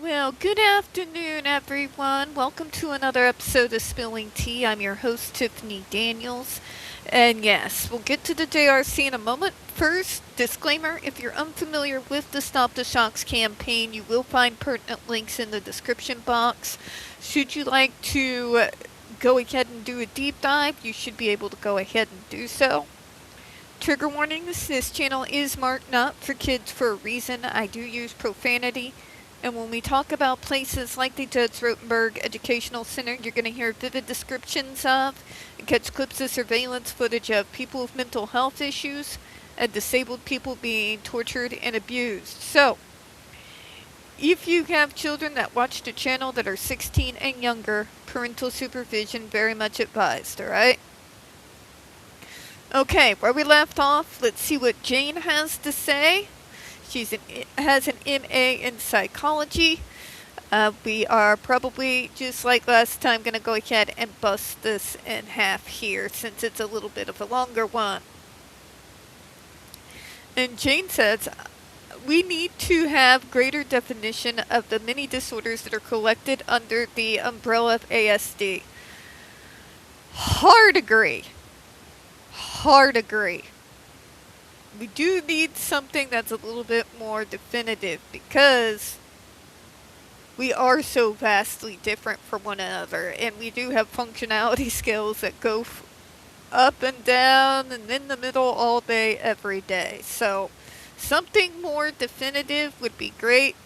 Well, good afternoon, everyone. Welcome to another episode of Spilling Tea. I'm your host, Tiffany Daniels. And yes, we'll get to the JRC in a moment. First, disclaimer, if you're unfamiliar with the Stop the Shocks campaign, you will find pertinent links in the description box. Should you like to go ahead and do a deep dive, you should be able to go ahead and do so. Trigger warnings, this channel is marked not for kids for a reason. I do use profanity. And when we talk about places like the Judge Rotenberg Educational Center, you're going to hear vivid descriptions of and catch clips of surveillance footage of people with mental health issues and disabled people being tortured and abused. So, if you have children that watch the channel that are 16 and younger, parental supervision very much advised, alright? Okay, where we left off, let's see what Jane has to say. She has an MA in psychology. We are probably, just like last time, going to go ahead and bust this in half here since it's a little bit of a longer one. And Jane says, we need to have greater definition of the many disorders that are collected under the umbrella of ASD. Hard agree. Hard agree. We do need something that's a little bit more definitive because we are so vastly different from one another, and we do have functionality skills that go up and down and in the middle all day, every day. So something more definitive would be great.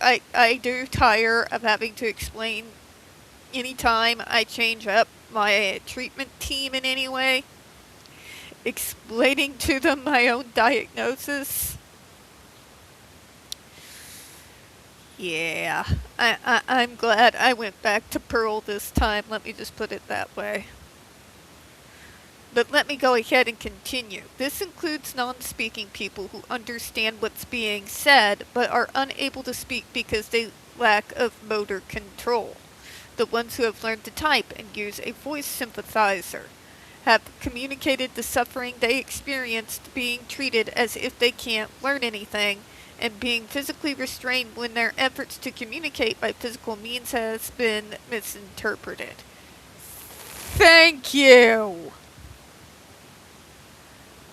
I do tire of having to explain anytime I change up my treatment team in any way. Explaining to them my own diagnosis. Yeah, I'm glad I went back to Pearl this time, let me just put it that way. But let me go ahead and continue. This includes non-speaking people who understand what's being said, but are unable to speak because they lack of motor control. The ones who have learned to type and use a voice sympathizer have communicated the suffering they experienced being treated as if they can't learn anything, and being physically restrained when their efforts to communicate by physical means has been misinterpreted. Thank you!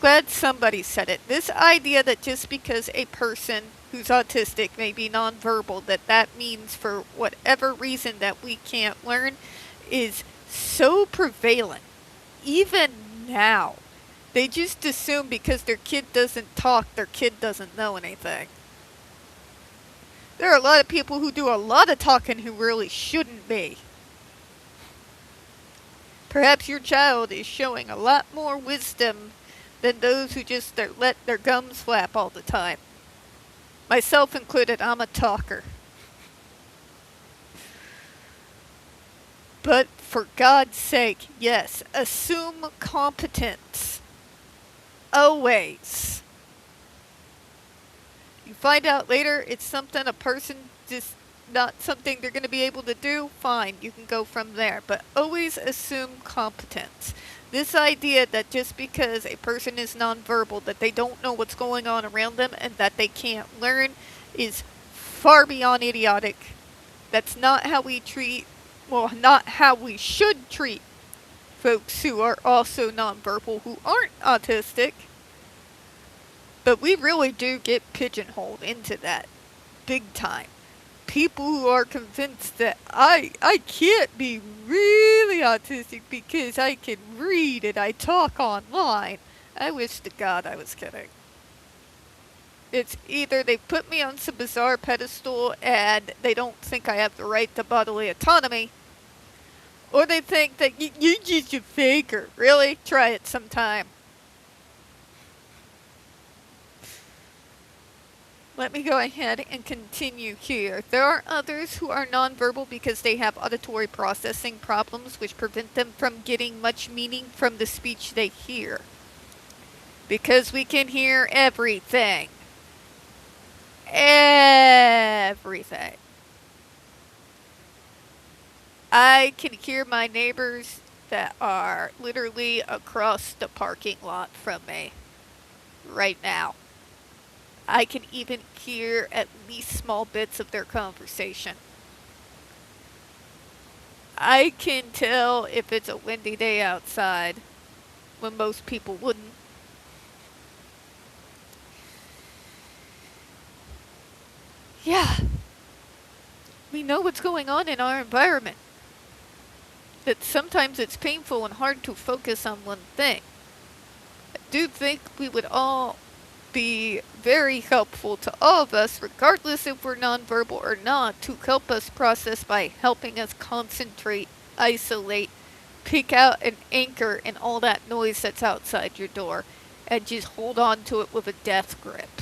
Glad somebody said it. This idea that just because a person who's autistic may be nonverbal, that means for whatever reason that we can't learn is so prevalent. Even now, they just assume because their kid doesn't talk, their kid doesn't know anything. There are a lot of people who do a lot of talking who really shouldn't be. Perhaps your child is showing a lot more wisdom than those who just let their gums flap all the time. Myself included, I'm a talker. But for God's sake, yes, assume competence. Always. You find out later it's something a person just not something they're going to be able to do, fine, you can go from there. But always assume competence. This idea that just because a person is nonverbal, that they don't know what's going on around them and that they can't learn is far beyond idiotic. That's not how we treat not how we should treat folks who are also nonverbal who aren't autistic. But we really do get pigeonholed into that big time. People who are convinced that I can't be really autistic because I can read and I talk online. I wish to God I was kidding. It's either they put me on some bizarre pedestal and they don't think I have the right to bodily autonomy, or they think that you're just a faker. Really? Try it sometime. Let me go ahead and continue here. There are others who are nonverbal because they have auditory processing problems which prevent them from getting much meaning from the speech they hear. Because we can hear everything. Everything. I can hear my neighbors that are literally across the parking lot from me right now. I can even hear at least small bits of their conversation. I can tell if it's a windy day outside when most people wouldn't. Yeah, we know what's going on in our environment. That sometimes it's painful and hard to focus on one thing. I do think we would all be very helpful to all of us, regardless if we're nonverbal or not, to help us process by helping us concentrate, isolate, pick out an anchor in all that noise that's outside your door, and just hold on to it with a death grip.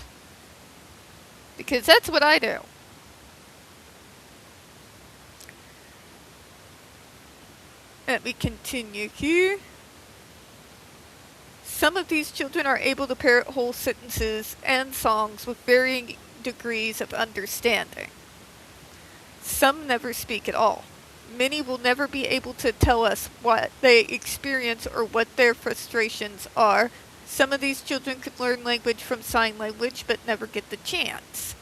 Because that's what I do. Let me continue here. Some of these children are able to parrot whole sentences and songs with varying degrees of understanding. Some never speak at all. Many will never be able to tell us what they experience or what their frustrations are. Some of these children could learn language from sign language but never get the chance.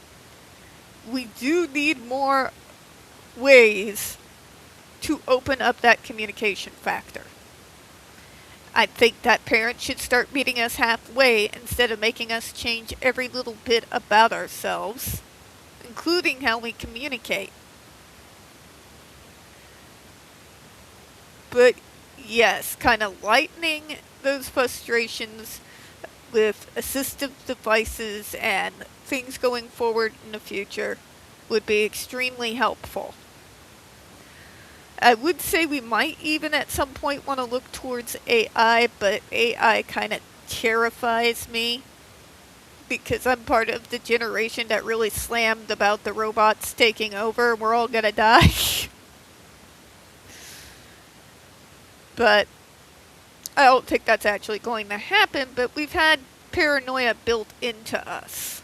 We do need more ways to open up that communication factor. I think that parents should start meeting us halfway instead of making us change every little bit about ourselves, including how we communicate. But yes, kind of lightening those frustrations with assistive devices and things going forward in the future would be extremely helpful. I would say we might even at some point want to look towards AI, but AI kind of terrifies me because I'm part of the generation that really slammed about the robots taking over and we're all gonna die. But I don't think that's actually going to happen, but we've had paranoia built into us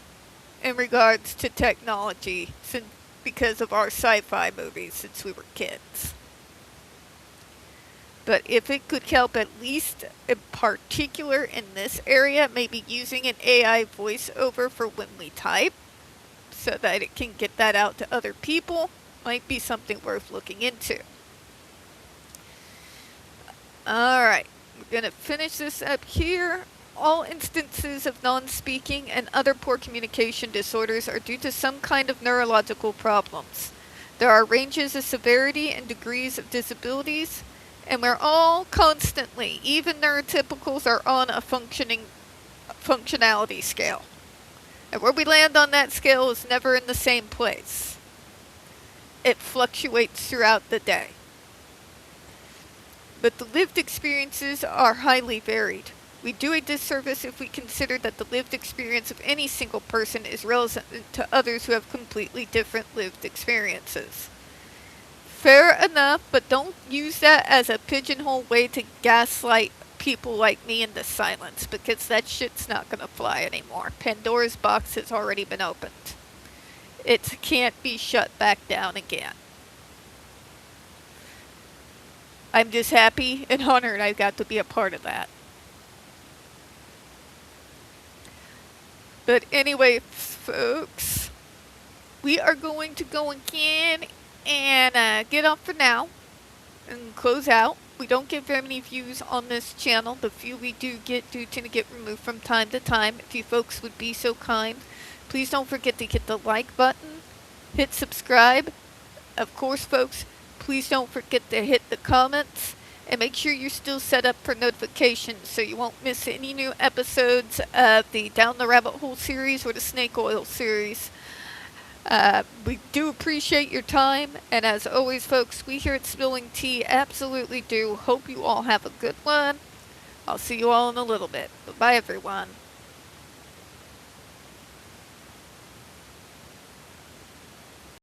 in regards to technology because of our sci-fi movies since we were kids. But if it could help at least in particular in this area, maybe using an AI voiceover for when we type so that it can get that out to other people might be something worth looking into. Alright, we're going to finish this up here. All instances of non-speaking and other poor communication disorders are due to some kind of neurological problems. There are ranges of severity and degrees of disabilities, and we're all constantly, even neurotypicals, are on a functionality scale. And where we land on that scale is never in the same place. It fluctuates throughout the day. But the lived experiences are highly varied. We do a disservice if we consider that the lived experience of any single person is relevant to others who have completely different lived experiences. Fair enough, but don't use that as a pigeonhole way to gaslight people like me into silence, because that shit's not gonna fly anymore. Pandora's box has already been opened. It can't be shut back down again. I'm just happy and honored I got to be a part of that. But anyway, folks, we are going to go again and get off for now and close out. We don't get very many views on this channel. The few we do get do tend to get removed from time to time. If you folks would be so kind, please don't forget to hit the like button, hit subscribe. Of course, folks, please don't forget to hit the comments and make sure you're still set up for notifications so you won't miss any new episodes of the Down the Rabbit Hole series or the Snake Oil series. We do appreciate your time, and as always, folks, we here at Spilling Tea absolutely do hope you all have a good one. I'll see you all in a little bit. Bye, everyone.